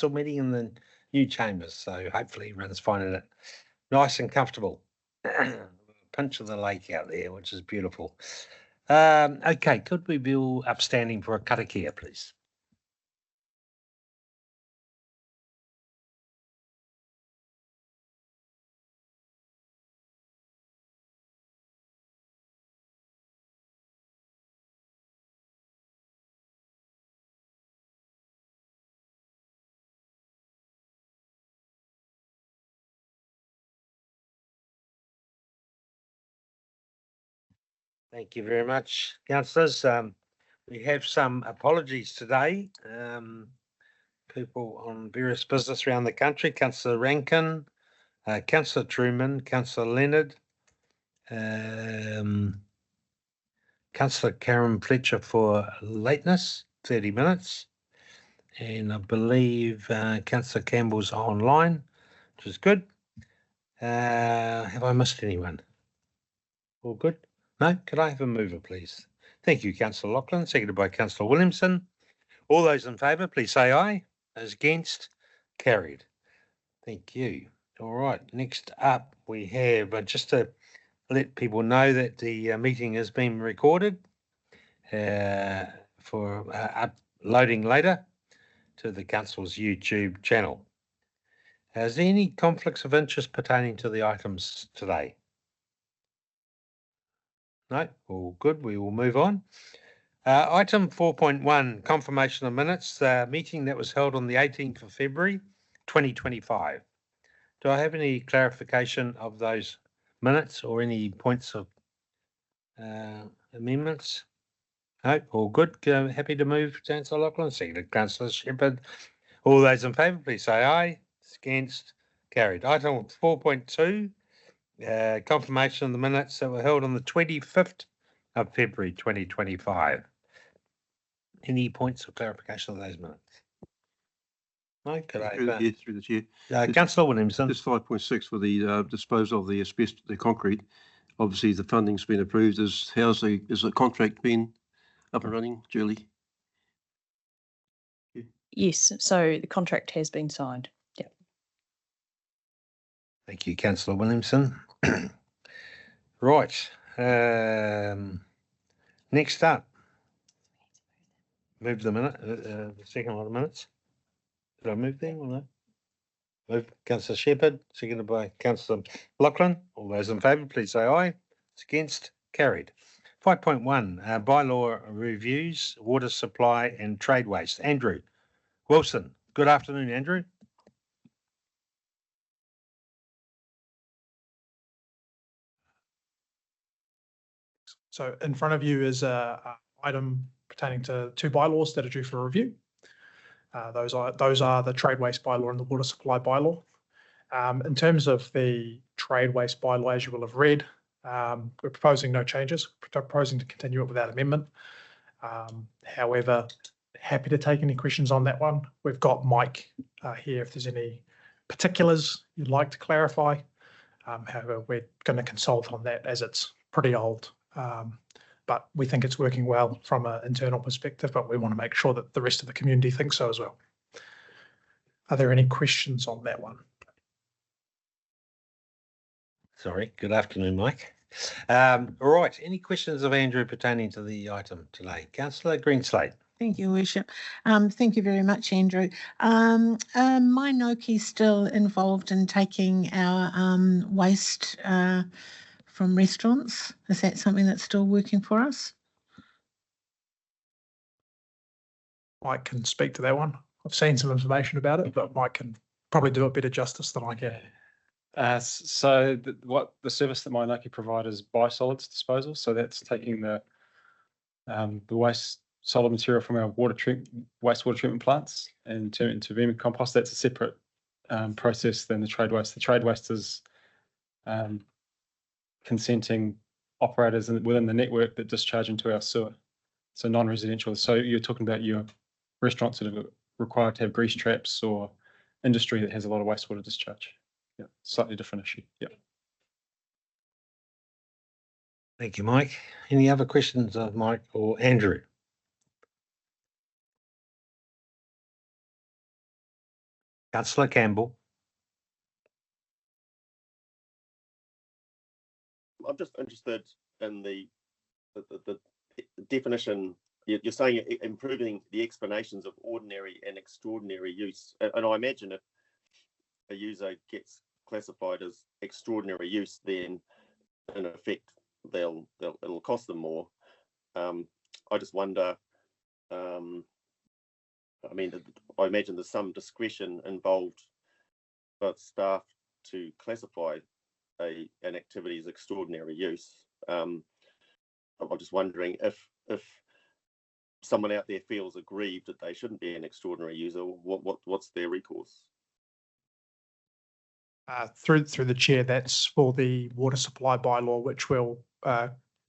meeting in the new chambers, so hopefully everyone's finding it nice and comfortable. Pinch of the lake out there, which is beautiful. Okay, could we be all upstanding for a karakia, please? Thank you very much, councillors. We have some apologies today. People on various business around the country, Councillor Rankin, Councillor Truman, Councillor Leonard, Councillor Karen Fletcher for lateness, 30 minutes. And I believe Councillor Campbell's online, which is good. Have I missed anyone? All good? No? Could I have a mover, please? Thank you, Councillor Lachlan, seconded by Councillor Williamson. All those in favour, please say aye. Those against, carried. Thank you. All right, next up we have, just to let people know that the meeting has been recorded for uploading later to the Council's YouTube channel. Is there any conflicts of interest pertaining to the items today? No, all good. We will move on. Item 4.1, confirmation of minutes, meeting that was held on the 18th of February, 2025. Do I have any clarification of those minutes or any points of amendments? No, all good. Happy to move, Councillor Lachlan. Seconded, Councillor Shepherd. All those in favour, please say aye. Against, carried. Item 4.2, confirmation of the minutes that were held on the 25th of February 2025. Any points of clarification of those minutes? No, could I have, through the chair. Councillor Williamson. Just 5.6 for the disposal of the asbestos, the concrete. Obviously, the funding's been approved. Is the contract been up and running, Julie? Yes, so the contract has been signed. Yeah. Thank you, Councillor Williamson. Right. Next up, move the minute. The second lot of minutes. Did I move them or no? Move, Councillor Shepherd, seconded by Councillor Lachlan. All those in favour, please say aye. It's against, carried. 5.1, bylaw reviews, water supply and trade waste. Andrew Wilson. Good afternoon, Andrew. So in front of you is an item pertaining to two bylaws that are due for review. Those are the trade waste bylaw and the water supply bylaw. In terms of the trade waste bylaw, as you will have read, we're proposing no changes. We're proposing to continue it without amendment. However, happy to take any questions on that one. We've got Mike here if there's any particulars you'd like to clarify. However, we're going to consult on that as it's pretty old. But we think it's working well from an internal perspective, but we want to make sure that the rest of the community thinks so as well. Are there any questions on that one? Sorry, good afternoon, Mike. All right, any questions of Andrew pertaining to the item today? Councillor Greenslade. Thank you, Worship. Thank you very much, Andrew. My Noki's still involved in taking our waste from restaurants. Is that something that's still working for us? Mike can speak to that one. I've seen some information about it, but Mike can probably do a better justice than I can. So what the service that Mangakino provide is biosolids disposal. So that's taking the waste solid material from our wastewater treatment plants and turn it into vermicompost. That's a separate process than the trade waste. The trade waste is consenting operators within the network that discharge into our sewer. So non-residential. So you're talking about your restaurants that are required to have grease traps or industry that has a lot of wastewater discharge. Yeah, slightly different issue. Yeah. Thank you, Mike. Any other questions of Mike or Andrew? Councillor Campbell. I'm just interested in the definition. You're saying improving the explanations of ordinary and extraordinary use, and I imagine if a user gets classified as extraordinary use, then in effect it'll cost them more. I just wonder. I mean, I imagine there's some discretion involved for staff to classify an activity as extraordinary use. I'm just wondering if someone out there feels aggrieved that they shouldn't be an extraordinary user, what's their recourse? Through the chair, that's for the water supply bylaw, which we'll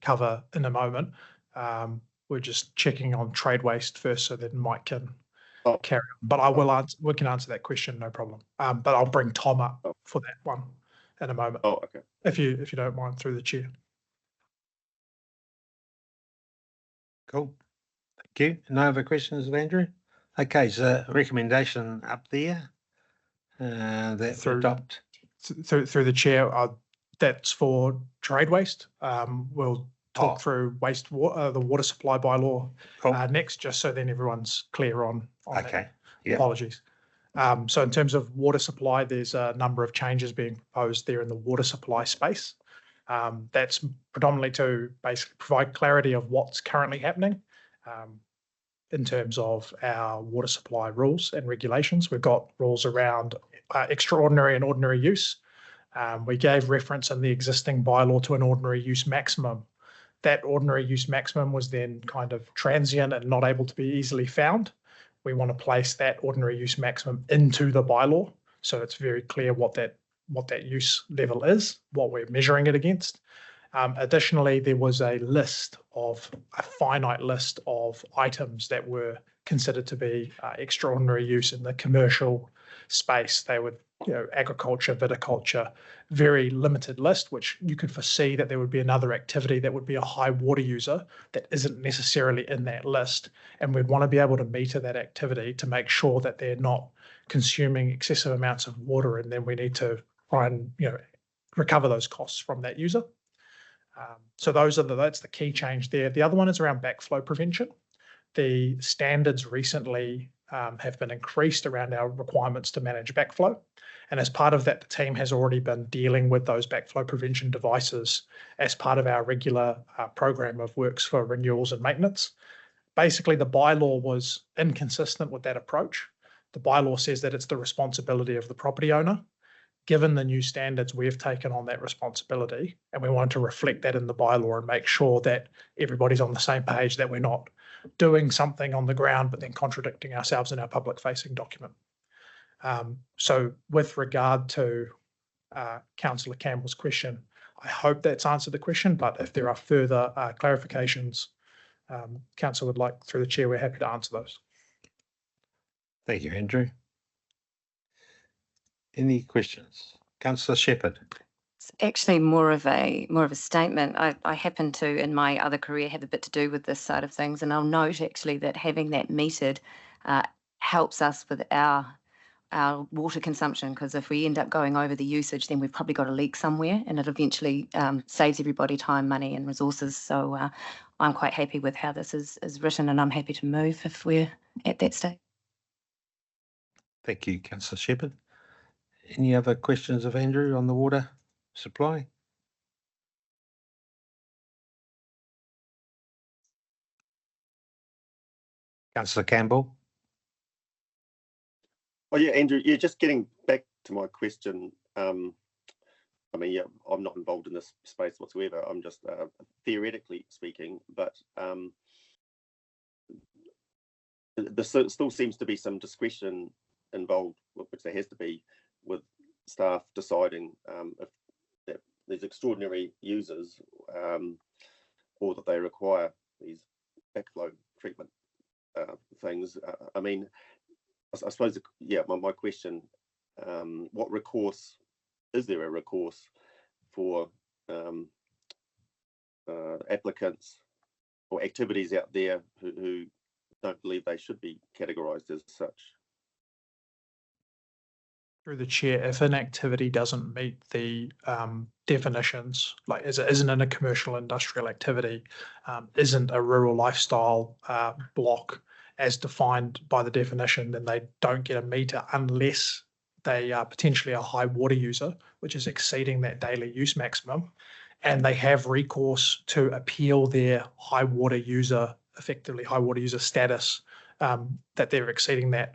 cover in a moment. We're just checking on trade waste first, so that Mike can carry on. But I will answer. We can answer that question, no problem. But I'll bring Tom up for that one in a moment. Oh, okay. If you don't mind, through the chair. Cool. Thank you. No other questions of Andrew? Okay, so recommendation up there that Through- adopt. Through the chair, that's for trade waste. We'll talk through the water supply bylaw Cool. next, just so then everyone's clear on that. Okay. Yeah. Apologies. So in terms of water supply, there's a number of changes being proposed there in the water supply space. That's predominantly to basically provide clarity of what's currently happening in terms of our water supply rules and regulations. We've got rules around extraordinary and ordinary use. We gave reference in the existing bylaw to an ordinary use maximum. That ordinary use maximum was then kind of transient and not able to be easily found. We want to place that ordinary use maximum into the bylaw, so it's very clear what that use level is, what we're measuring it against. Additionally, there was a finite list of items that were considered to be extraordinary use in the commercial space. They would, agriculture, viticulture, very limited list, which you could foresee that there would be another activity that would be a high water user that isn't necessarily in that list. And we'd want to be able to meter that activity to make sure that they're not consuming excessive amounts of water, and then we need to try and recover those costs from that user. So that's the key change there. The other one is around backflow prevention. The standards recently have been increased around our requirements to manage backflow. And as part of that, the team has already been dealing with those backflow prevention devices as part of our regular program of works for renewals and maintenance. Basically, the bylaw was inconsistent with that approach. The bylaw says that it's the responsibility of the property owner. Given the new standards, we've taken on that responsibility, and we want to reflect that in the bylaw and make sure that everybody's on the same page, that we're not doing something on the ground but then contradicting ourselves in our public-facing document. So with regard to Councillor Campbell's question, I hope that's answered the question, but if there are further clarifications, Council would like, through the chair, we're happy to answer those. Thank you, Andrew. Any questions? Councillor Shepherd. It's actually more of a statement. I happen to, in my other career, have a bit to do with this side of things, and I'll note actually that having that metered helps us with our water consumption, because if we end up going over the usage, then we've probably got a leak somewhere, and it eventually saves everybody time, money and resources. So I'm quite happy with how this is written, and I'm happy to move if we're at that stage. Thank you, Councillor Shepherd. Any other questions of Andrew on the water supply? Councillor Campbell. Oh yeah, Andrew, just getting back to my question. I mean, yeah, I'm not involved in this space whatsoever. I'm just theoretically speaking, but there still seems to be some discretion involved, which there has to be, with staff deciding if there's extraordinary users or that they require these backflow treatment things. I mean, I suppose, yeah, my question, what recourse, is there a recourse for applicants or activities out there who don't believe they should be categorised as such? Through the chair, if an activity doesn't meet the definitions, like isn't in a commercial industrial activity, isn't a rural lifestyle block as defined by the definition, then they don't get a meter unless they are potentially a high water user, which is exceeding that daily use maximum, and they have recourse to appeal their high water user, effectively high water user status, that they're exceeding that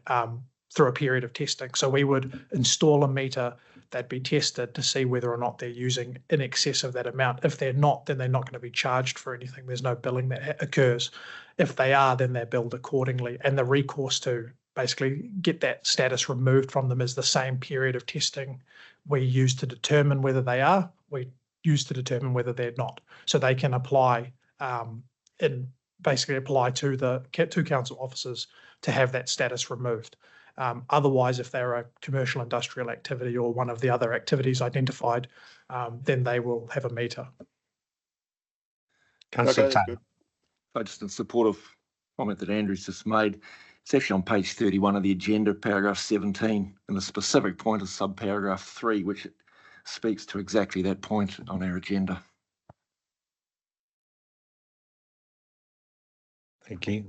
through a period of testing. So we would install a meter, they'd be tested to see whether or not they're using in excess of that amount. If they're not, then they're not going to be charged for anything. There's no billing that occurs. If they are, then they're billed accordingly. And the recourse to basically get that status removed from them is the same period of testing we use to determine whether they are, we use to determine whether they're not. So they can apply apply to the two council officers to have that status removed. Otherwise, if they're a commercial industrial activity or one of the other activities identified, then they will have a meter. Councillor Okay, Taylor. Just in support of comment that Andrew's just made, it's actually on page 31 of the agenda, paragraph 17, and the specific point is subparagraph 3, which speaks to exactly that point on our agenda. Thank you.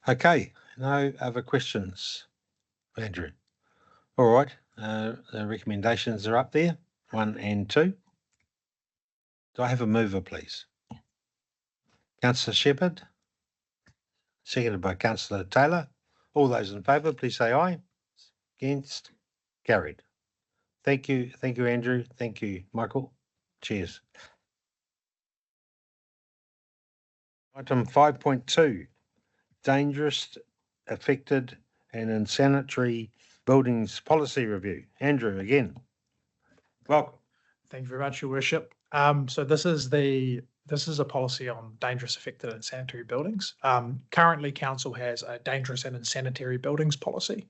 Okay, no other questions, Andrew. All right, the recommendations are up there, 1 and 2. Do I have a mover, please? Councillor Shepherd, seconded by Councillor Taylor. All those in favour, please say aye. Against? Carried. Thank you, Andrew. Thank you, Michael. Cheers. Item 5.2, dangerous, affected and insanitary buildings policy review. Andrew, again. Welcome. Thank you very much, Your Worship. So this is a policy on dangerous, affected and sanitary buildings. Currently, Council has a dangerous and insanitary buildings policy.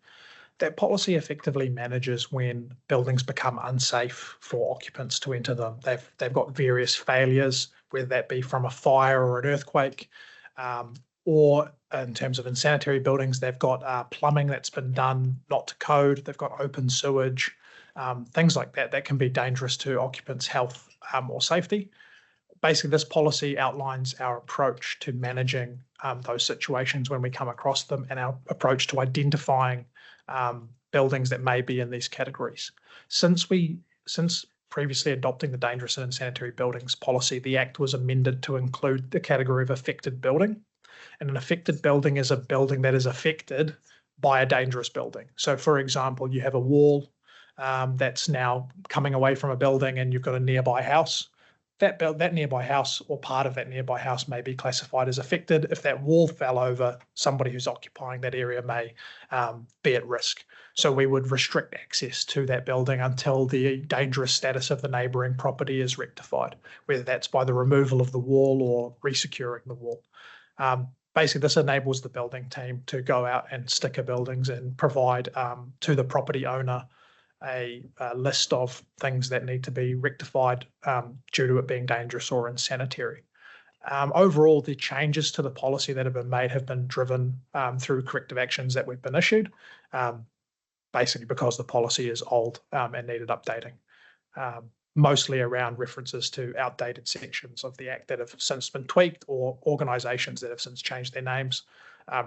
That policy effectively manages when buildings become unsafe for occupants to enter them. They've got various failures, whether that be from a fire or an earthquake, or in terms of insanitary buildings, they've got plumbing that's been done not to code. They've got open sewage, things like that that can be dangerous to occupants' health or safety. Basically, this policy outlines our approach to managing those situations when we come across them, and our approach to identifying buildings that may be in these categories. Since previously adopting the dangerous and insanitary buildings policy, the Act was amended to include the category of affected building. And an affected building is a building that is affected by a dangerous building. So, for example, you have a wall that's now coming away from a building and you've got a nearby house. That nearby house or part of that nearby house may be classified as affected. If that wall fell over, somebody who's occupying that area may be at risk. So we would restrict access to that building until the dangerous status of the neighbouring property is rectified, whether that's by the removal of the wall or resecuring the wall. Basically, this enables the building team to go out and sticker buildings and provide to the property owner a list of things that need to be rectified due to it being dangerous or insanitary. Overall, the changes to the policy that have been made have been driven through corrective actions that we've been issued, basically because the policy is old and needed updating, mostly around references to outdated sections of the Act that have since been tweaked or organisations that have since changed their names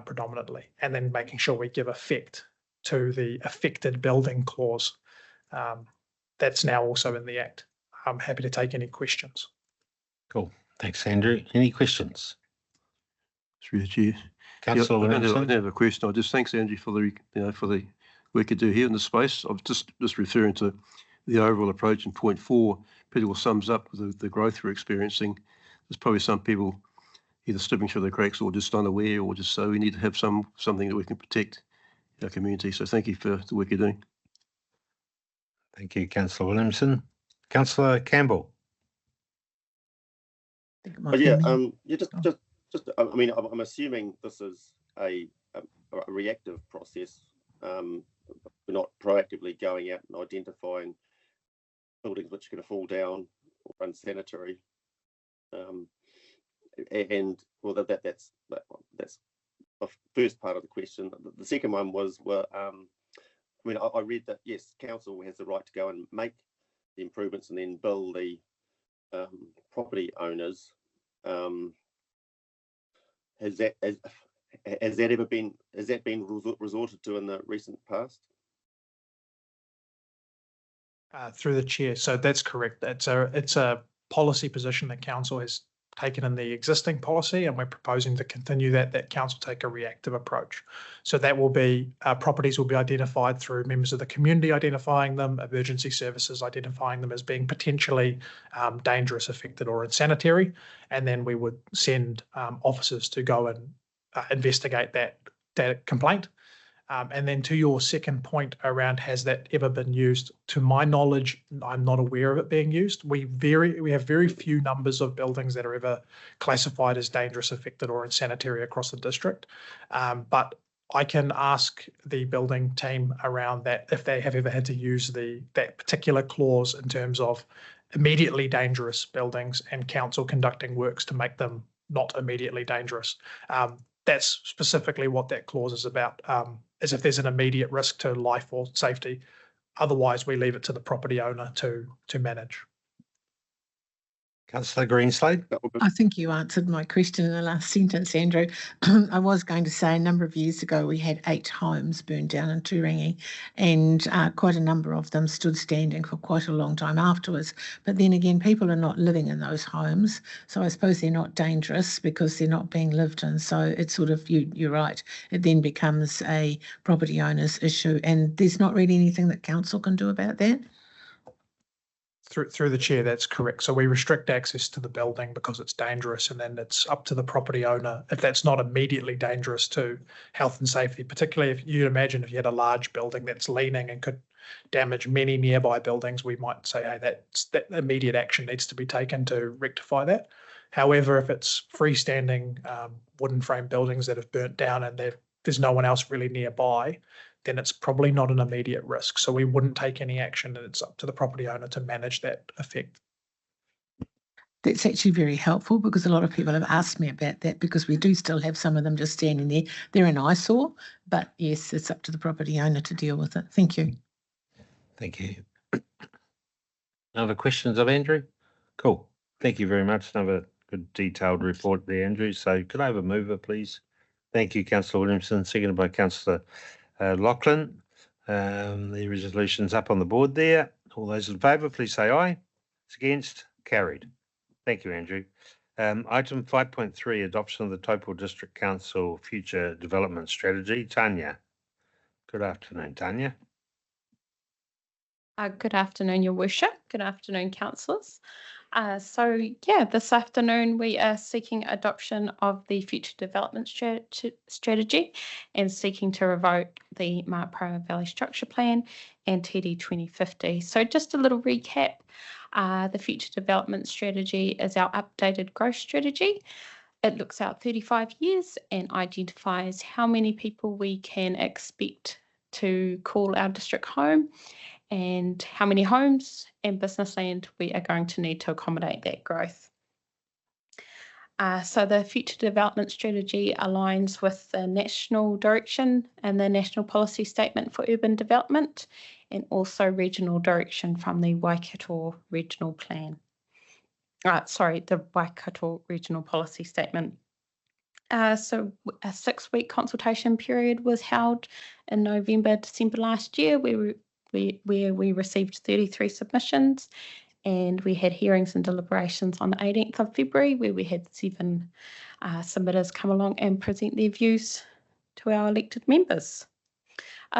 predominantly, and then making sure we give effect to the affected building clause that's now also in the Act. I'm happy to take any questions. Cool. Thanks, Andrew. Any questions? Through the chair. Councillor I don't Williamson? have a question. I just thanks Andrew for the work you do here in the space. I'm just referring to the overall approach in point 4. Pretty well sums up the growth we're experiencing. There's probably some people either slipping through the cracks or just unaware, or just so we need to have something that we can protect our community. So thank you for the work you're doing. Thank you, Councillor Williamson. Councillor Campbell? I mean, I'm assuming this is a reactive process. We're not proactively going out and identifying buildings which are going to fall down or unsanitary. And well, that's the first part of the question. The second one was, I mean, I read that, yes, council has the right to go and make the improvements and then bill the property owners. Has that been resorted to in the recent past? Through the chair, so that's correct. It's a policy position that council has taken in the existing policy, and we're proposing to continue that council take a reactive approach. So that will be properties will be identified through members of the community identifying them, emergency services identifying them as being potentially dangerous, affected, or unsanitary, and then we would send officers to go and investigate that complaint. And then to your second point around has that ever been used, to my knowledge, I'm not aware of it being used. We have very few numbers of buildings that are ever classified as dangerous, affected, or unsanitary across the district. But I can ask the building team around that if they have ever had to use that particular clause in terms of immediately dangerous buildings and council conducting works to make them not immediately dangerous. That's specifically what that clause is about, is if there's an immediate risk to life or safety. Otherwise, we leave it to the property owner to manage. Councillor Greenslade. I think you answered my question in the last sentence, Andrew. I was going to say a number of years ago we had 8 homes burned down in Turangi, and quite a number of them stood standing for quite a long time afterwards. But then again, people are not living in those homes, so I suppose they're not dangerous because they're not being lived in. So it's sort of, you're right, it then becomes a property owner's issue, and there's not really anything that council can do about that. Through the chair, that's correct. So we restrict access to the building because it's dangerous, and then it's up to the property owner if that's not immediately dangerous to health and safety, particularly if you'd imagine if you had a large building that's leaning and could damage many nearby buildings, we might say, hey, that immediate action needs to be taken to rectify that. However, if it's freestanding wooden frame buildings that have burnt down and there's no one else really nearby, then it's probably not an immediate risk. So we wouldn't take any action, and it's up to the property owner to manage that effect. That's actually very helpful because a lot of people have asked me about that, because we do still have some of them just standing there. They're an eyesore, but yes, it's up to the property owner to deal with it. Thank you. Thank you. Other questions of Andrew? Cool. Thank you very much. Another good detailed report there, Andrew. So could I have a mover, please? Thank you, Councillor Williamson, seconded by Councillor Lachlan. The resolution's up on the board there. All those in favour, please say aye. It's against, carried. Thank you, Andrew. Item 5.3, adoption of the Taupō District Council Future Development Strategy. Tanya. Good afternoon, Tanya. Good afternoon, Your Worship. Good afternoon, councillors. This afternoon we are seeking adoption of the Future Development Strategy and seeking to revoke the Marapoa Valley Structure Plan and TD 2050. So just a little recap. The Future Development Strategy is our updated growth strategy. It looks out 35 years and identifies how many people we can expect to call our district home and how many homes and business land we are going to need to accommodate that growth. So the Future Development Strategy aligns with the national direction and the National Policy Statement for Urban Development, and also regional direction from the Waikato Regional Plan. The Waikato Regional Policy Statement. So a 6-week consultation period was held in November, December last year, where we received 33 submissions, and we had hearings and deliberations on the 18th of February, where we had 7 submitters come along and present their views to our elected members.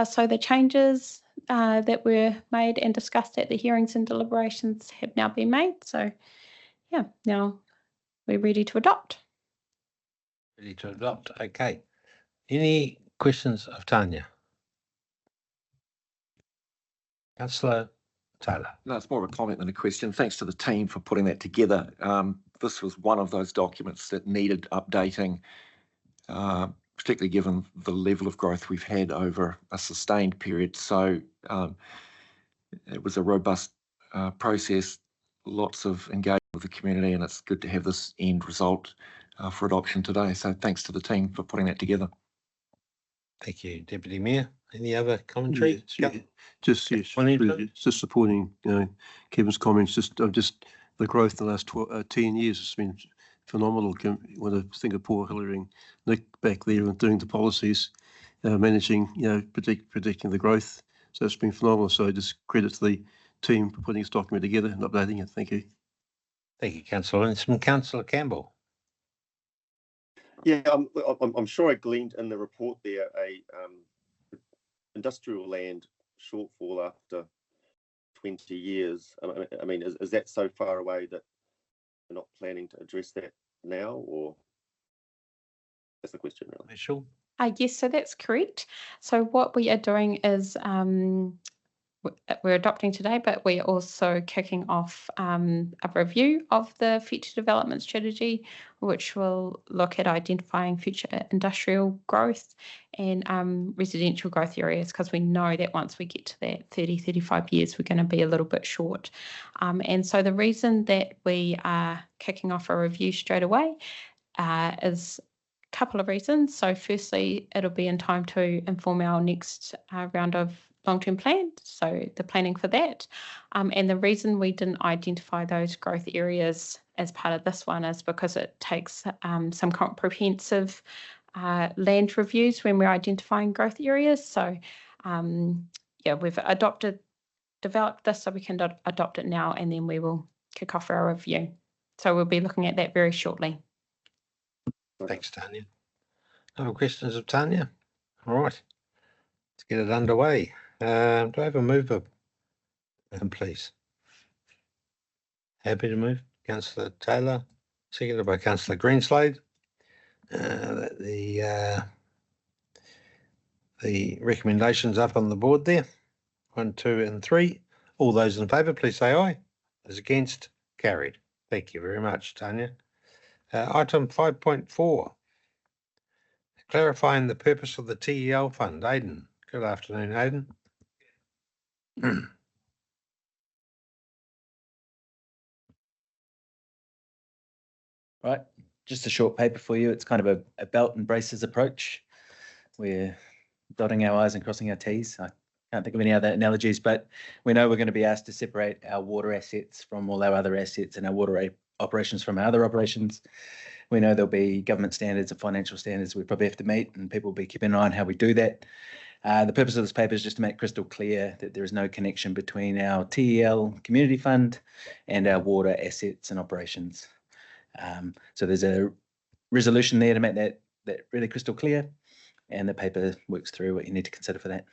So the changes that were made and discussed at the hearings and deliberations have now been made. So yeah, now we're ready to adopt. Ready to adopt. Okay. Any questions of Tanya? Councillor Taylor. No, it's more of a comment than a question. Thanks to the team for putting that together. This was one of those documents that needed updating, particularly given the level of growth we've had over a sustained period. So it was a robust process, lots of engagement with the community, and it's good to have this end result for adoption today. So thanks to the team for putting that together. Thank you, Deputy Mayor. Any other commentary? Just supporting Kevin's comments. Just the growth in the last 10 years has been phenomenal. When I think of Paul Hillary and Nick back there and doing the policies, managing, predicting the growth. So it's been phenomenal. So just credit to the team for putting this document together and updating it. Thank you. Thank you, Councillor. And from Councillor Campbell. Yeah, I'm sure I gleaned in the report there a industrial land shortfall after 20 years. I mean, is that so far away that we're not planning to address that now, or that's the question, really? Michelle? Yes, so that's correct. So what we are doing is we're adopting today, but we're also kicking off a review of the future development strategy, which will look at identifying future industrial growth and residential growth areas, because we know that once we get to that 35 years, we're going to be a little bit short. And so the reason that we are kicking off a review straight away is a couple of reasons. So firstly, it'll be in time to inform our next round of long-term plan, so the planning for that. And the reason we didn't identify those growth areas as part of this one is because it takes some comprehensive land reviews when we're identifying growth areas. So yeah, we've developed this so we can adopt it now, and then we will kick off our review. So we'll be looking at that very shortly. Thanks, Tanya. No questions of Tanya? All right, let's get it underway. Do I have a mover, please? Happy to move. Councillor Taylor, seconded by Councillor Greenslade. The recommendations up on the board there. 1, 2, and 3. All those in favour, please say aye. Those against, carried. Thank you very much, Tanya. Item 5.4. Clarifying the purpose of the TEL fund. Aidan. Good afternoon, Aidan. Right, just a short paper for you. It's kind of a belt and braces approach. We're dotting our I's and crossing our T's. I can't think of any other analogies, but we know we're going to be asked to separate our water assets from all our other assets and our water operations from our other operations. We know there'll be government standards and financial standards we probably have to meet, and people will be keeping an eye on how we do that. The purpose of this paper is just to make crystal clear that there is no connection between our TEL community fund and our water assets and operations. So there's a resolution there to make that really crystal clear, and the paper works through what you need to consider for that.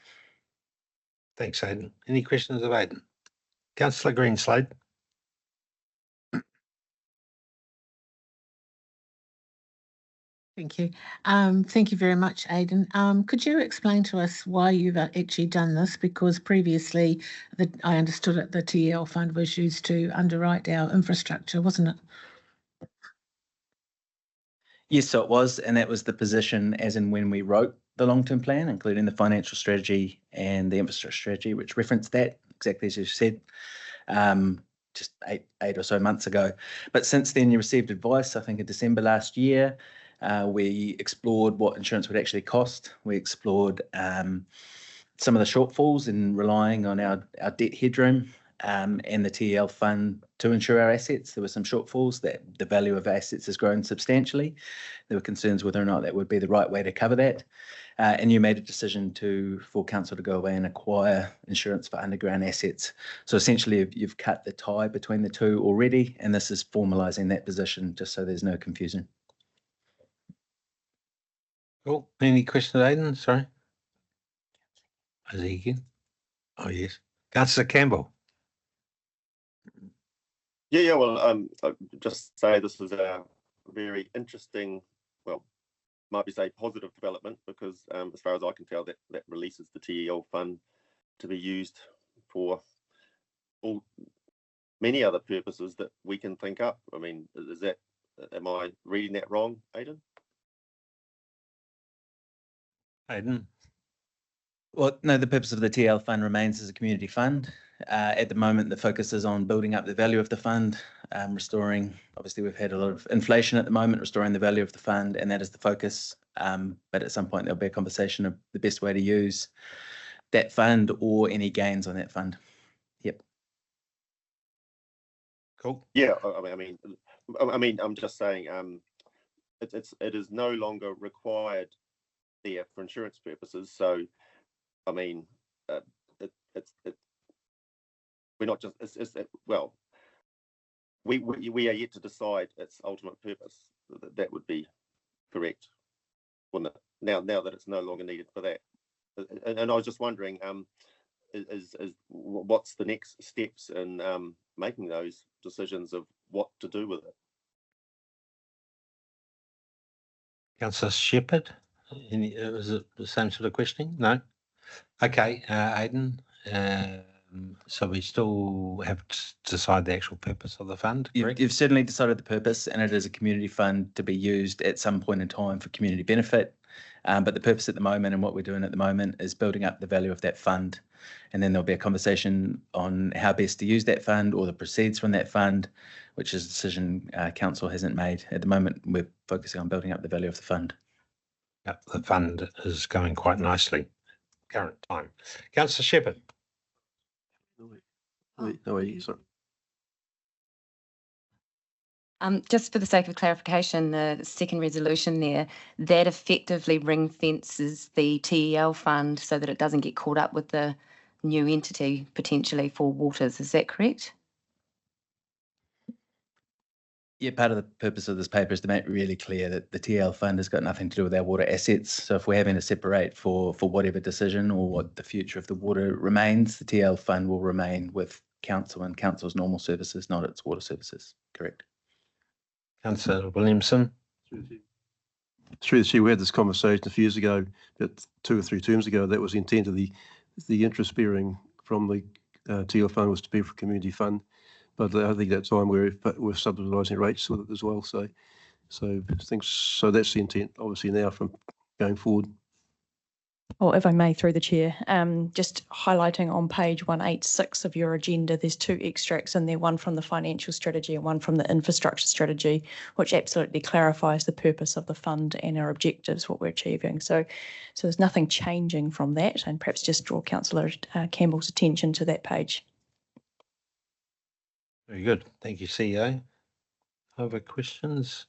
Thanks, Aidan. Any questions of Aidan? Councillor Greenslade. Thank you. Thank you very much, Aidan. Could you explain to us why you've actually done this? Because previously, I understood it, the TEL fund was used to underwrite our infrastructure, wasn't it? Yes, so it was, and that was the position as in when we wrote the long-term plan, including the financial strategy and the infrastructure strategy, which referenced that, exactly as you said, just eight or so months ago. But since then, you received advice, I think in December last year. We explored what insurance would actually cost. We explored some of the shortfalls in relying on our debt headroom and the TEL fund to insure our assets. There were some shortfalls that the value of assets has grown substantially. There were concerns whether or not that would be the right way to cover that. And you made a decision for council to go away and acquire insurance for underground assets. So essentially you've cut the tie between the two already, and this is formalising that position just so there's no confusion. Cool. Any questions, Aidan? Sorry. Ezekiel? Oh, yes. Councillor Campbell. Yeah. Well, I'll just say this is a very interesting, well, might be say positive development, because as far as I can tell, that releases the TEL fund to be used for many other purposes that we can think up. I mean, am I reading that wrong, Aidan? Aidan. Well, no, the purpose of the TL fund remains as a community fund. At the moment, the focus is on building up the value of the fund, restoring, obviously we've had a lot of inflation at the moment, restoring the value of the fund, and that is the focus. But at some point, there'll be a conversation of the best way to use that fund or any gains on that fund. Yep. Cool. Yeah, I mean, I'm just saying, it is no longer required there for insurance purposes. So, I mean, we're not just, well, we are yet to decide its ultimate purpose. That would be correct, wouldn't it? Now that it's no longer needed for that. And I was just wondering, is what's the next steps in making those decisions of what to do with it? Councillor Shepherd, is it the same sort of questioning? No? Okay, Aidan, so we still have to decide the actual purpose of the fund, correct? You've certainly decided the purpose, and it is a community fund to be used at some point in time for community benefit. But the purpose at the moment and what we're doing at the moment is building up the value of that fund. And then there'll be a conversation on how best to use that fund or the proceeds from that fund, which is a decision council hasn't made. At the moment, we're focusing on building up the value of the fund. Yep, the fund is going quite nicely current time. Councillor Shepherd. Sorry. Just for the sake of clarification, the second resolution there, that effectively ring fences the TEL fund so that it doesn't get caught up with the new entity potentially for waters. Is that correct? Yeah, part of the purpose of this paper is to make really clear that the TL fund has got nothing to do with our water assets. So if we're having to separate for whatever decision or what the future of the water remains, the TL fund will remain with council and council's normal services, not its water services. Correct. Councillor Williamson. Through the chair, we had this conversation a few years ago, that 2 or 3 terms ago, that was the intent of the interest bearing from the TL fund was to be for community fund. But I think that time we're subsidising rates with it as well. So that's the intent, obviously, now from going forward. Or if I may, through the chair, just highlighting on page 186 of your agenda, there's 2 extracts in there, one from the financial strategy and one from the infrastructure strategy, which absolutely clarifies the purpose of the fund and our objectives, what we're achieving. So there's nothing changing from that, and perhaps just draw Councillor Campbell's attention to that page. Very good. Thank you, CEO. Other questions?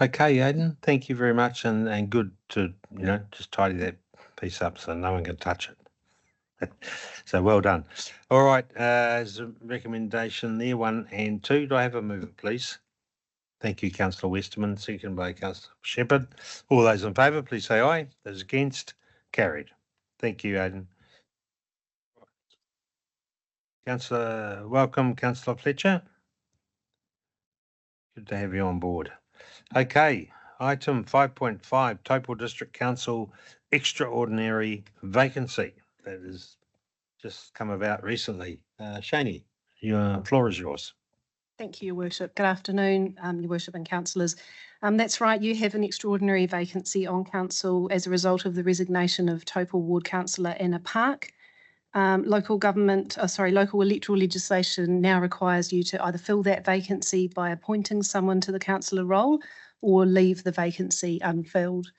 Okay, Aidan, thank you very much, and good to, just tidy that piece up so no one can touch it. So well done. All right, as a recommendation there, 1 and 2. Do I have a mover, please? Thank you, Councillor Westerman, second by Councillor Shepherd. All those in favour, please say aye. Those against, carried. Thank you, Aidan. Councillor, welcome, Councillor Fletcher. Good to have you on board. Okay, item 5.5, Taupō District Council extraordinary vacancy. That has just come about recently. Shani, your floor is yours. Thank you, Your Worship. Good afternoon, Your Worship and councillors. That's right, you have an extraordinary vacancy on council as a result of the resignation of Taupō Ward Councillor Anna Park. Local electoral legislation now requires you to either fill that vacancy by appointing someone to the councillor role or leave the vacancy unfilled.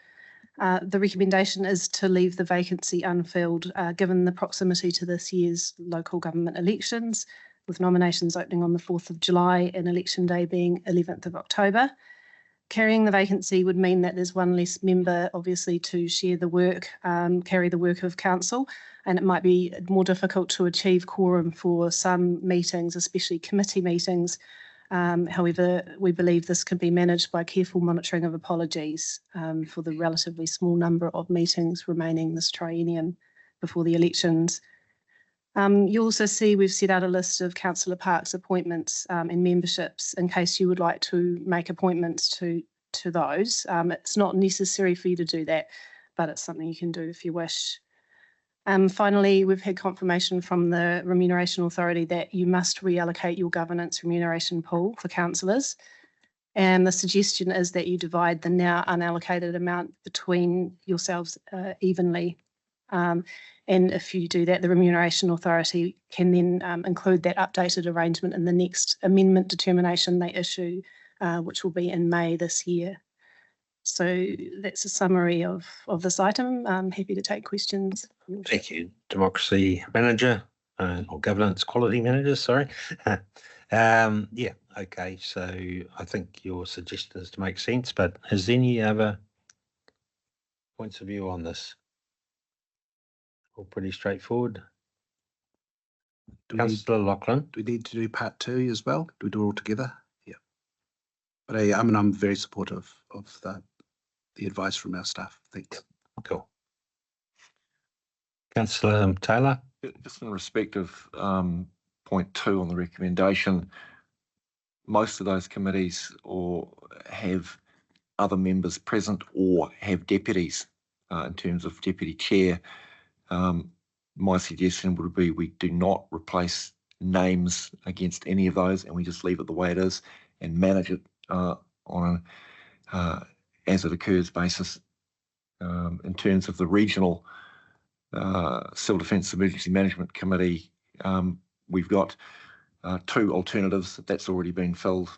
The recommendation is to leave the vacancy unfilled, given the proximity to this year's local government elections, with nominations opening on the 4th of July and election day being 11th of October. Carrying the vacancy would mean that there's one less member, obviously, to share the work, carry the work of council, and it might be more difficult to achieve quorum for some meetings, especially committee meetings. However, we believe this can be managed by careful monitoring of apologies for the relatively small number of meetings remaining this triennium before the elections. You also see we've set out a list of Councillor Park's appointments and memberships in case you would like to make appointments to those. It's not necessary for you to do that, but it's something you can do if you wish. Finally, we've had confirmation from the Remuneration Authority that you must reallocate your governance remuneration pool for councillors. And the suggestion is that you divide the now unallocated amount between yourselves evenly. And if you do that, the Remuneration Authority can then include that updated arrangement in the next amendment determination they issue, which will be in May this year. So that's a summary of this item. I'm happy to take questions. Thank you, Democracy Manager, or Governance Quality Manager, sorry. Yeah, okay, so I think your suggestion is to make sense, but is there any other points of view on this? All pretty straightforward. Councillor Lachlan. Do we need to do part 2 as well? Do we do it all together? Yeah. But I'm very supportive of the advice from our staff. Thanks. Cool. Councillor Taylor. Just in respect of point 2 on the recommendation, most of those committees or have other members present or have deputies in terms of deputy chair. My suggestion would be we do not replace names against any of those, and we just leave it the way it is and manage it on an as it occurs basis. In terms of the regional Civil Defence Emergency Management Committee, we've got 2 alternatives that's already been filled,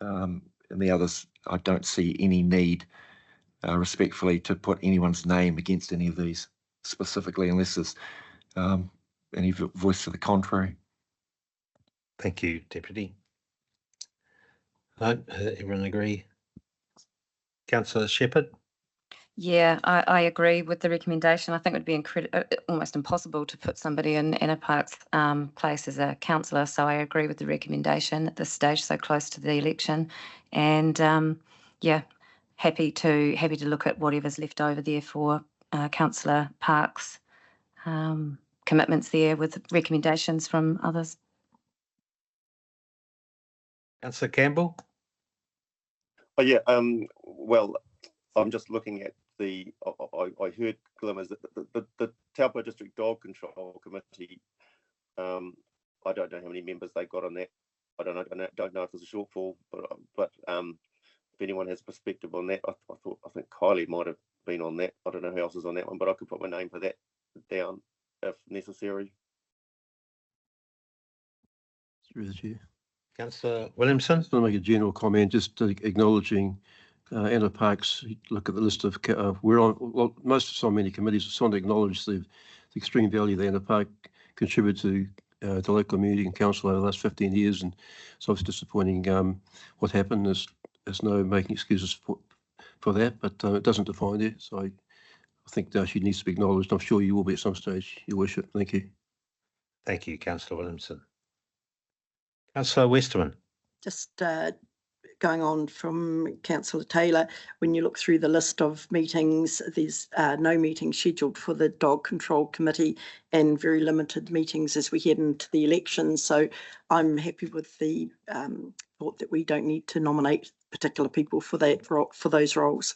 and the others I don't see any need respectfully to put anyone's name against any of these specifically, unless there's any voice to the contrary. Thank you, Deputy. No, everyone agree? Councillor Shepherd. Yeah, I agree with the recommendation. I think it would be almost impossible to put somebody in Anna Park's place as a councillor. So I agree with the recommendation at this stage, so close to the election. And yeah, happy to look at whatever's left over there for Councillor Park's commitments there with recommendations from others. Councillor Campbell. Oh yeah. Well, I'm just looking at I heard glimmers that the Taupō District Dog Control Committee. I don't know how many members they got on that. I don't know if there's a shortfall, but if anyone has perspective on that, I think Kylie might have been on that. I don't know who else is on that one, but I could put my name for that down if necessary. Through the chair. Councillor Williamson. Just want to make a general comment, just acknowledging Anna Park's. Look at the list of we're on. Well, most of so many committees. Just want to acknowledge the extreme value that Anna Park contributed to the local community and council over the last 15 years, and it's obviously disappointing what happened. There's no making excuses for that, but it doesn't define it. So I think she needs to be acknowledged. I'm sure you will be at some stage, Your Worship. Thank you. Thank you, Councillor Williamson. Councillor Westerman. Just going on from Councillor Taylor, when you look through the list of meetings, there's no meeting scheduled for the Dog Control Committee and very limited meetings as we head into the election. So I'm happy with the thought that we don't need to nominate particular people for those roles.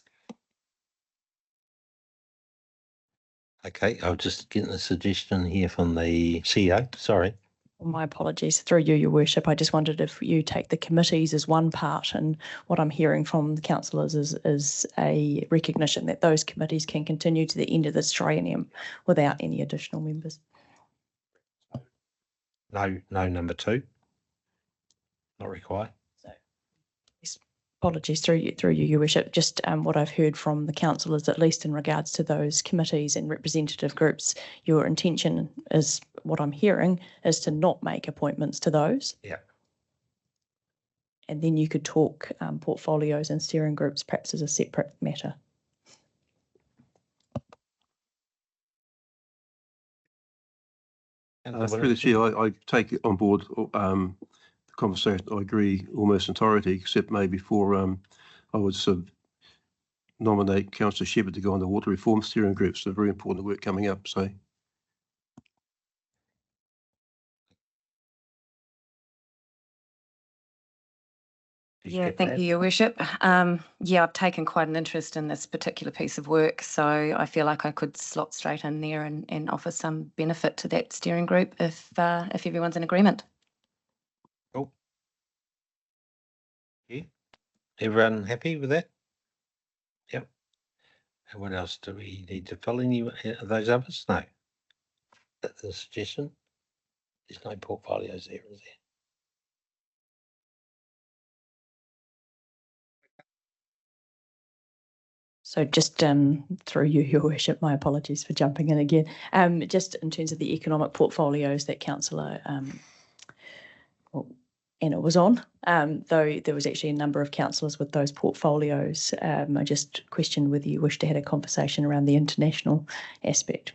Okay, I'll just get a suggestion here from the CEO. Sorry. My apologies. Through you, Your Worship, I just wondered if you take the committees as one part, and what I'm hearing from the councillors is a recognition that those committees can continue to the end of this triennium without any additional members. No, number 2. Not required. So, apologies through you, Your Worship. Just what I've heard from the councillors, at least in regards to those committees and representative groups, your intention is, what I'm hearing, is to not make appointments to those. Yeah. And then you could talk portfolios and steering groups perhaps as a separate matter. Through the chair, I take it on board the conversation. I agree almost entirety, except maybe for I would sort of nominate Councillor Shepherd to go on the water reform steering group. So very important work coming up. So. Yeah, thank you, Your Worship. Yeah, I've taken quite an interest in this particular piece of work, so I feel like I could slot straight in there and offer some benefit to that steering group if everyone's in agreement. Cool. Yeah. Everyone happy with that? Yep. And what else do we need to fill? Any of those others? No. That's a suggestion. There's no portfolios there, is there? So just through you, Your Worship, my apologies for jumping in again. Just in terms of the economic portfolios that Councillor Anna was on, though there was actually a number of councillors with those portfolios. I just questioned whether you wish to have a conversation around the international aspect.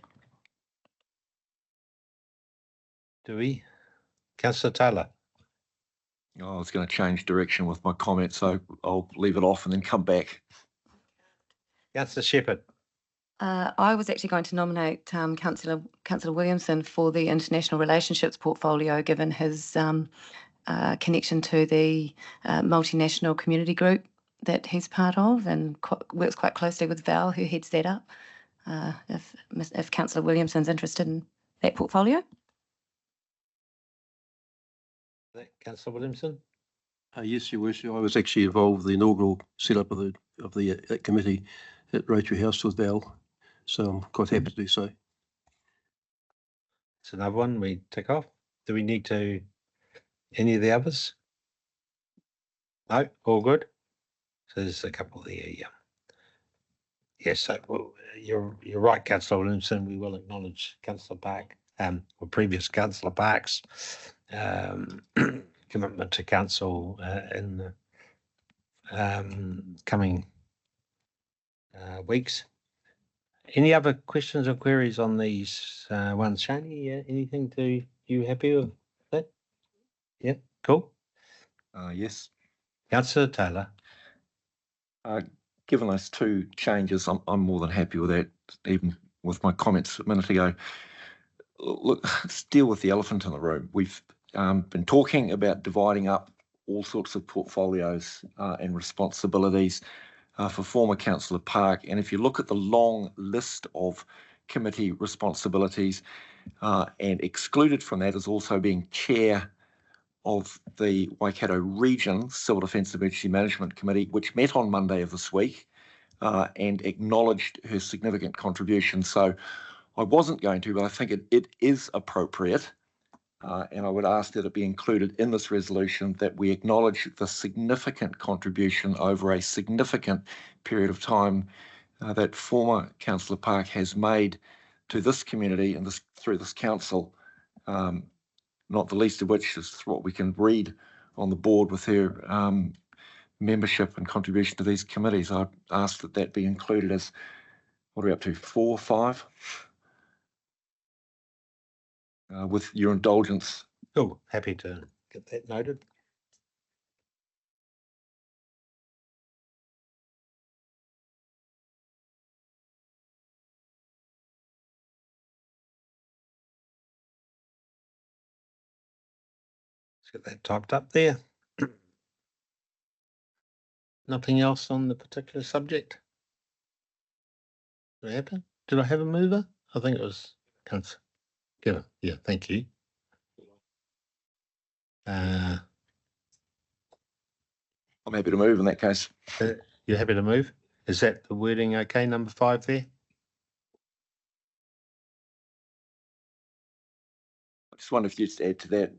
Do we? Councillor Taylor. I was going to change direction with my comment, so I'll leave it off and then come back. Councillor Shepherd. I was actually going to nominate Councillor Williamson for the international relationships portfolio, given his connection to the multinational community group that he's part of, and works quite closely with Val, who heads that up. If Councillor Williamson's interested in that portfolio. Councillor Williamson. Yes, Your Worship. I was actually involved with the inaugural setup of the committee at Rotary House with Val, so I'm quite happy to do so. It's another one we tick off. Do we need to any of the others? No, all good. So there's a couple there. Yeah. Yes. So well, you're right, Councillor Williamson. We will acknowledge Councillor Park, or previous Councillor Park's commitment to council in the coming weeks. Any other questions or queries on these ones, Shani? Anything you happy with that? Yeah, cool. Yes. Councillor Taylor. Given those two changes, I'm more than happy with that, even with my comments a minute ago. Look, let's deal with the elephant in the room. We've been talking about dividing up all sorts of portfolios and responsibilities for former Councillor Park. And if you look at the long list of committee responsibilities, and excluded from that is also being chair of the Waikato Region Civil Defence Emergency Management Committee, which met on Monday of this week and acknowledged her significant contribution. So I wasn't going to, but I think it is appropriate, and I would ask that it be included in this resolution that we acknowledge the significant contribution over a significant period of time that former Councillor Park has made to this community and through this council, not the least of which is what we can read on the board with her membership and contribution to these committees. I ask that that be included as, what are we up to, 4 or 5? With your indulgence. Cool, happy to get that noted. Let's get that typed up there. Nothing else on the particular subject? Did I happen? Did I have a mover? I think it was Councillor. Yeah, thank you. I'm happy to move in that case. You're happy to move? Is that the wording okay, number 5 there? I just wonder if you just add to that,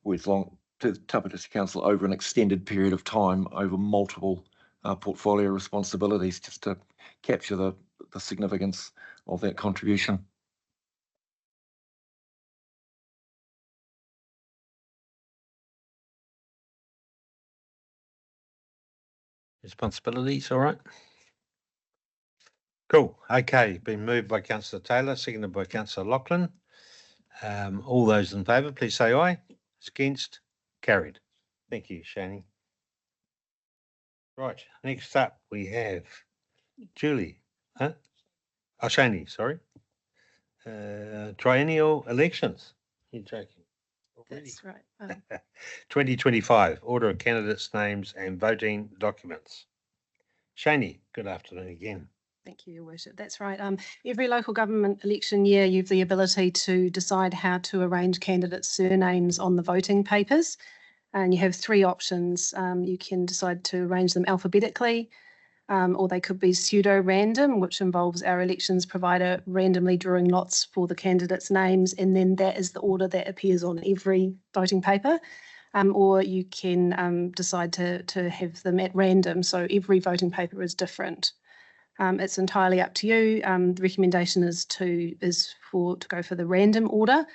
words long to the Taupō District Council over an extended period of time, over multiple portfolio responsibilities, just to capture the significance of that contribution. Responsibilities, all right. Cool. Okay, been moved by Councillor Taylor, seconded by Councillor Lachlan. All those in favour, please say aye. Against, carried. Thank you, Shani. Right, next up we have Julie. Huh? Oh, Shani, sorry. Triennial elections. You're joking. That's right. 2025, order of candidates' names and voting documents. Shani, good afternoon again. Thank you, Your Worship. That's right. Every local government election year, you have the ability to decide how to arrange candidates' surnames on the voting papers. And you have 3 options. You can decide to arrange them alphabetically, or they could be pseudo-random, which involves our elections provider randomly drawing lots for the candidates' names, and then that is the order that appears on every voting paper. Or you can decide to have them at random, so every voting paper is different. It's entirely up to you. The recommendation is to go for the random order,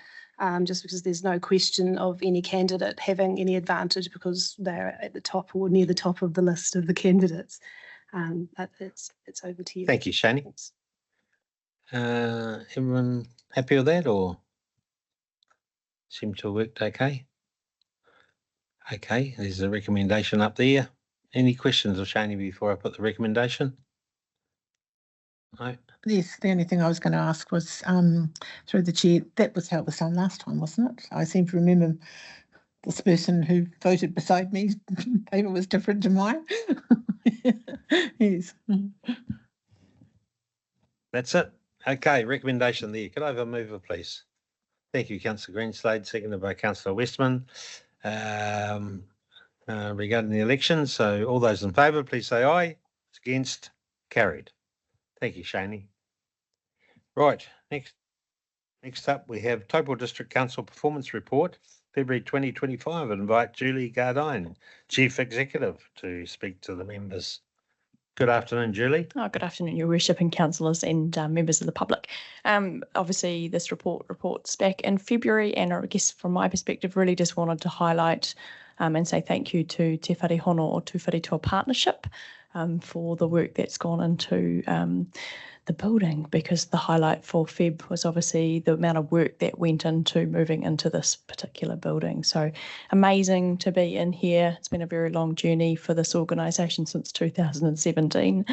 just because there's no question of any candidate having any advantage because they're at the top or near the top of the list of the candidates. But it's over to you. Thank you, Shani. Thanks. Everyone happy with that, or seem to have worked okay? Okay, there's a recommendation up there. Any questions of Shani before I put the recommendation? No. Yes, the only thing I was going to ask was through the chair, that was how it was done last time, wasn't it? I seem to remember this person who voted beside me, paper was different to mine. Yes. That's it. Okay, recommendation there. Could I have a mover, please? Thank you, Councillor Greenslade, seconded by Councillor Westman. Regarding the election, so all those in favour, please say aye. Against, carried. Thank you, Shani. Right, next up we have Taupō District Council Performance Report, February 2025. I invite Julie Gardine, Chief Executive, to speak to the members. Good afternoon, Julie. Oh, good afternoon, Your Worship and councillors and members of the public. Obviously, this reports back in February, and I guess from my perspective, really just wanted to highlight and say thank you to Te Whare Hono o Tū Whare Toa Partnership for the work that's gone into the building, because the highlight for Feb was obviously the amount of work that went into moving into this particular building. So amazing to be in here. It's been a very long journey for this organisation since 2017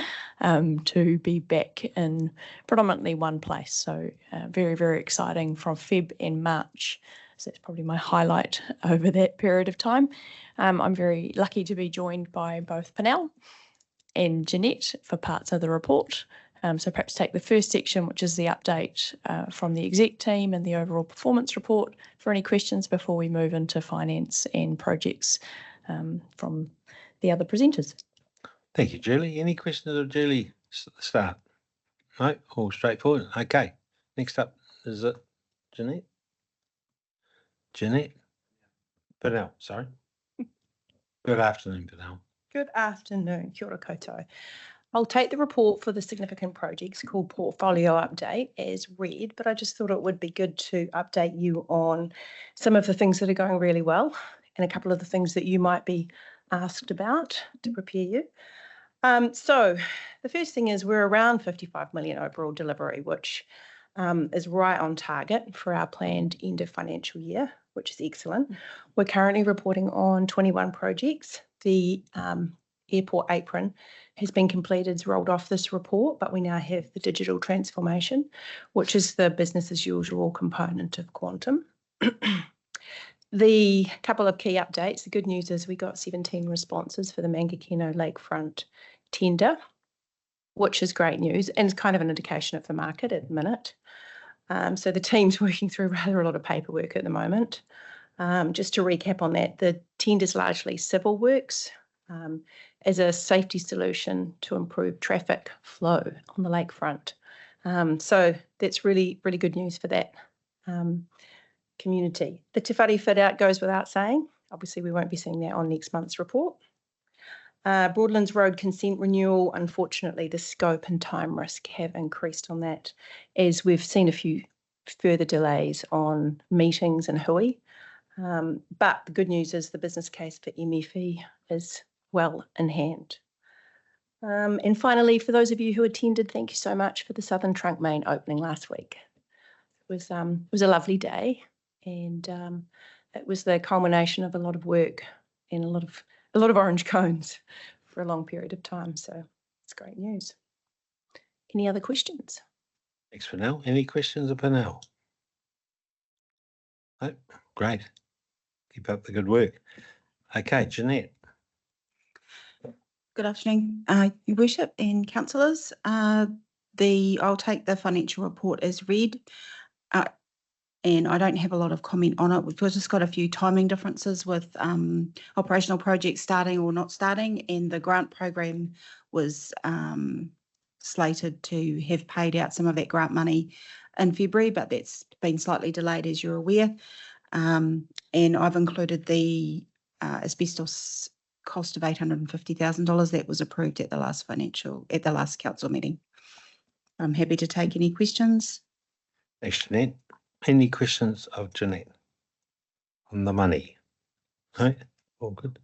to be back in predominantly one place. So very, very exciting from Feb and March. So that's probably my highlight over that period of time. I'm very lucky to be joined by both Panel and Jeanette for parts of the report. So perhaps take the first section, which is the update from the exec team and the overall performance report, for any questions before we move into finance and projects from the other presenters. Thank you, Julie. Any questions of Julie at the start? No, all straightforward. Okay, next up is it Jeanette? Jeanette? Panel, sorry. Good afternoon, Panel. Good afternoon, kia ora koutou. I'll take the report for the significant projects called Portfolio Update as read, but I just thought it would be good to update you on some of the things that are going really well and a couple of the things that you might be asked about to prepare you. So the first thing is we're around 55 million overall delivery, which is right on target for our planned end of financial year, which is excellent. We're currently reporting on 21 projects. The airport apron has been completed, it's rolled off this report, but we now have the digital transformation, which is the business as usual component of Quantum. The couple of key updates, the good news is we got 17 responses for the Mangakino lakefront tender, which is great news, and it's kind of an indication of the market at the minute. So the team's working through rather a lot of paperwork at the moment. Just to recap on that, the tender's largely civil works as a safety solution to improve traffic flow on the lakefront. So that's really, really good news for that community. The Te Whare fit out goes without saying. Obviously, we won't be seeing that on next month's report. Broadlands Road consent renewal, unfortunately, the scope and time risk have increased on that, as we've seen a few further delays on meetings and hui. But the good news is the business case for MFE is well in hand. And finally, for those of you who attended, thank you so much for the Southern Trunk Main opening last week. It was a lovely day, and it was the culmination of a lot of work and a lot of orange cones for a long period of time. So it's great news. Any other questions? Thanks, Panel. Any questions of Panel? No? Great. Keep up the good work. Okay, Jeanette. Good afternoon, Your Worship and councillors. I'll take the financial report as read, and I don't have a lot of comment on it. We've just got a few timing differences with operational projects starting or not starting, and the grant program was slated to have paid out some of that grant money in February, but that's been slightly delayed, as you're aware. And I've included the asbestos cost of $850,000 that was approved at the last council meeting. I'm happy to take any questions. Thanks, Jeanette. Any questions of Jeanette on the money? No? All good.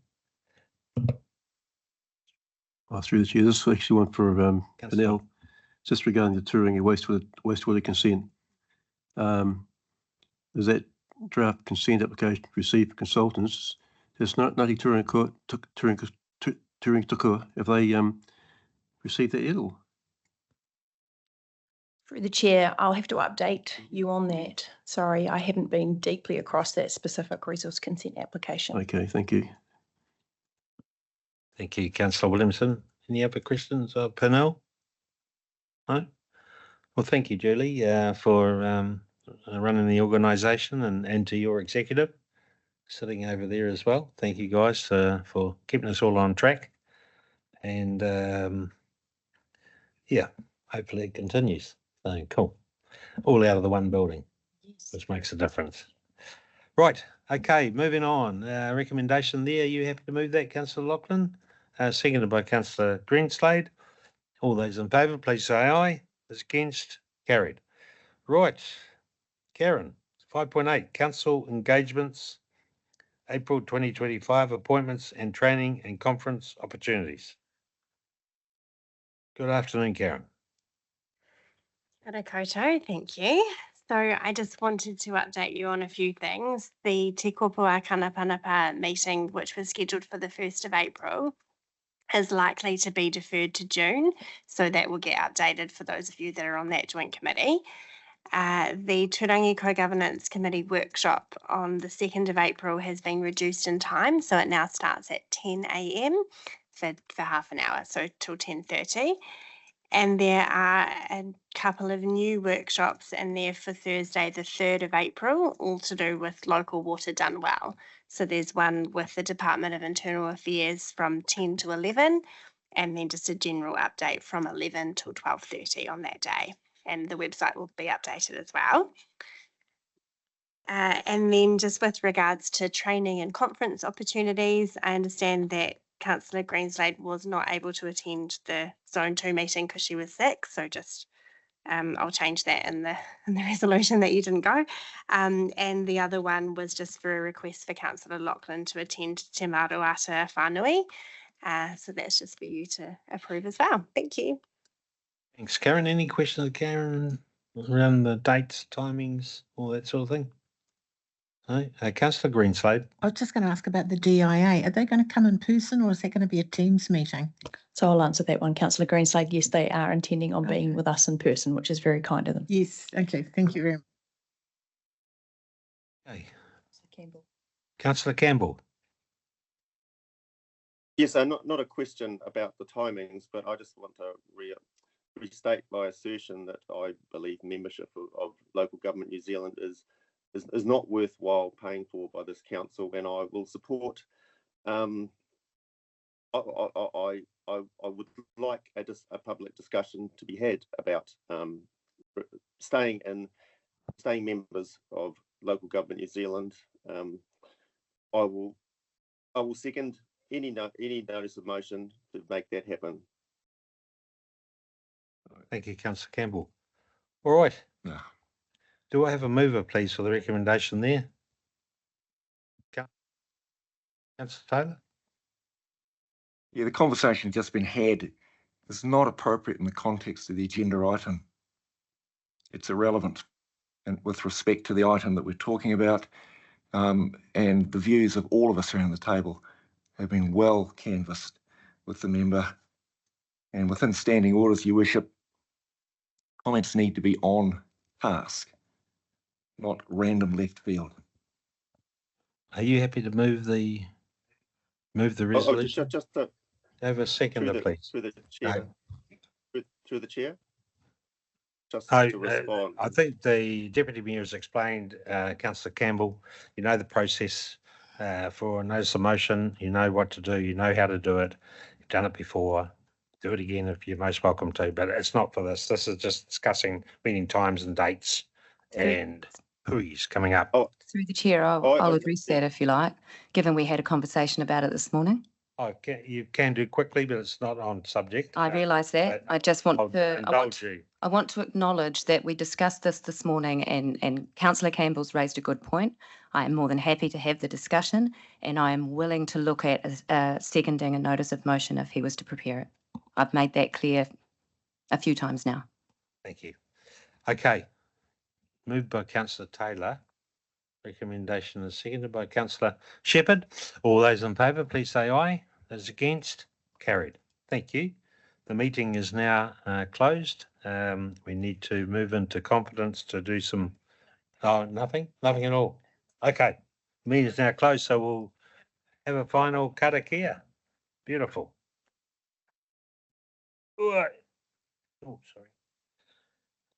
Through the chair, this is actually one for Councillor. Panel, just regarding the Turangi wastewater consent. Is that draft consent application received for consultants? There's Ngāti Turangi-Tokua, have they received that yet? Or? Through the chair, I'll have to update you on that. Sorry, I haven't been deeply across that specific resource consent application. Okay, thank you. Thank you, Councillor Williamson. Any other questions of Pernell? No? Well, thank you, Julie, for running the organisation and to your executive sitting over there as well. Thank you guys for keeping us all on track. And yeah, hopefully it continues. So cool. All out of the one building, which makes a difference. Right. Okay, moving on. Recommendation there. Are you happy to move that, Councillor Lachlan? Seconded by Councillor Greenslade. All those in favour, please say aye. Those against, carried. Right. Karen, 5.8, Council Engagements, April 2025, Appointments and Training and Conference Opportunities. Good afternoon, Karen. Kia koutou, thank you. So I just wanted to update you on a few things. The Te Kopua Kanapanapa meeting, which was scheduled for the 1st of April, is likely to be deferred to June. So that will get updated for those of you that are on that joint committee. The Turangi Co-Governance Committee workshop on the 2nd of April has been reduced in time. So it now starts at 10 a.m. for half an hour, so till 10:30. And there are a couple of new workshops in there for Thursday, the 3rd of April, all to do with local water done well. So there's one with the Department of Internal Affairs from 10 to 11, and then just a general update from 11 till 12:30 on that day. And the website will be updated as well. And then just with regards to training and conference opportunities, I understand that Councillor Greenslade was not able to attend the Zone 2 meeting because she was sick. So just I'll change that in the resolution that you didn't go. And the other one was just for a request for Councillor Lachlan to attend Te Maruata Whanui. So that's just for you to approve as well. Thank you. Thanks, Karen. Any questions, Karen, around the dates, timings, all that sort of thing? No? Councillor Greenslade. I was just going to ask about the DIA. Are they going to come in person or is that going to be a Teams meeting? So I'll answer that one, Councillor Greenslade. Yes, they are intending on being with us in person, which is very kind of them. Yes. Okay. Thank you very much. Okay. Campbell. Councillor Campbell. Yes, not a question about the timings, but I just want to restate my assertion that I believe membership of Local Government New Zealand is not worthwhile paying for by this council, and I will support. I would like a public discussion to be had about staying members of Local Government New Zealand. I will second any notice of motion to make that happen. Thank you, Councillor Campbell. All right. No. Do I have a mover, please, for the recommendation there? Councillor Taylor? Yeah, the conversation just been had is not appropriate in the context of the agenda item. It's irrelevant and with respect to the item that we're talking about, and the views of all of us around the table have been well canvassed with the member. And within standing orders, Your Worship, comments need to be on task, not random left field. Are you happy to move the resolution? Just to have a seconder, please. Through the chair. Through the chair. Just to respond. I think the Deputy Mayor has explained, Councillor Campbell, you know the process for a notice of motion, you know what to do, you know how to do it, you've done it before, do it again if you're most welcome to, but it's not for this. This is just discussing meeting times and dates and who's coming up. Through the chair, I'll address that if you like, given we had a conversation about it this morning. You can do quickly, but it's not on subject. I realise that. but I just want I'll to, indulge you. I want to acknowledge that we discussed this morning and Councillor Campbell's raised a good point. I am more than happy to have the discussion and I am willing to look at seconding a notice of motion if he was to prepare it. I've made that clear a few times now. Thank you. Okay. Moved by Councillor Taylor. Recommendation is seconded by Councillor Shepherd. All those in favour, please say aye. Those against, carried. Thank you. The meeting is now closed. We need to move into confidence to do some, nothing at all. Okay, the meeting is now closed, so we'll have a final karakia. Beautiful. Oh, sorry.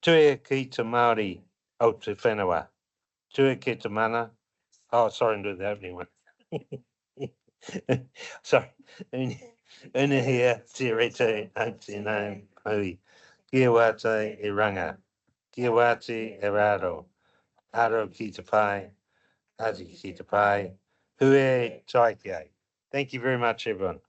Tue ki te Māori o te whenua. Tue ki te mana. Oh, sorry, I'm doing the opening one. Sorry. Unahia te rete o te nau hui. Kia wate e ranga. Kia wate e raro. Aro ki te pai. Ati ki te pai. Hue taike. Thank you very much, everyone.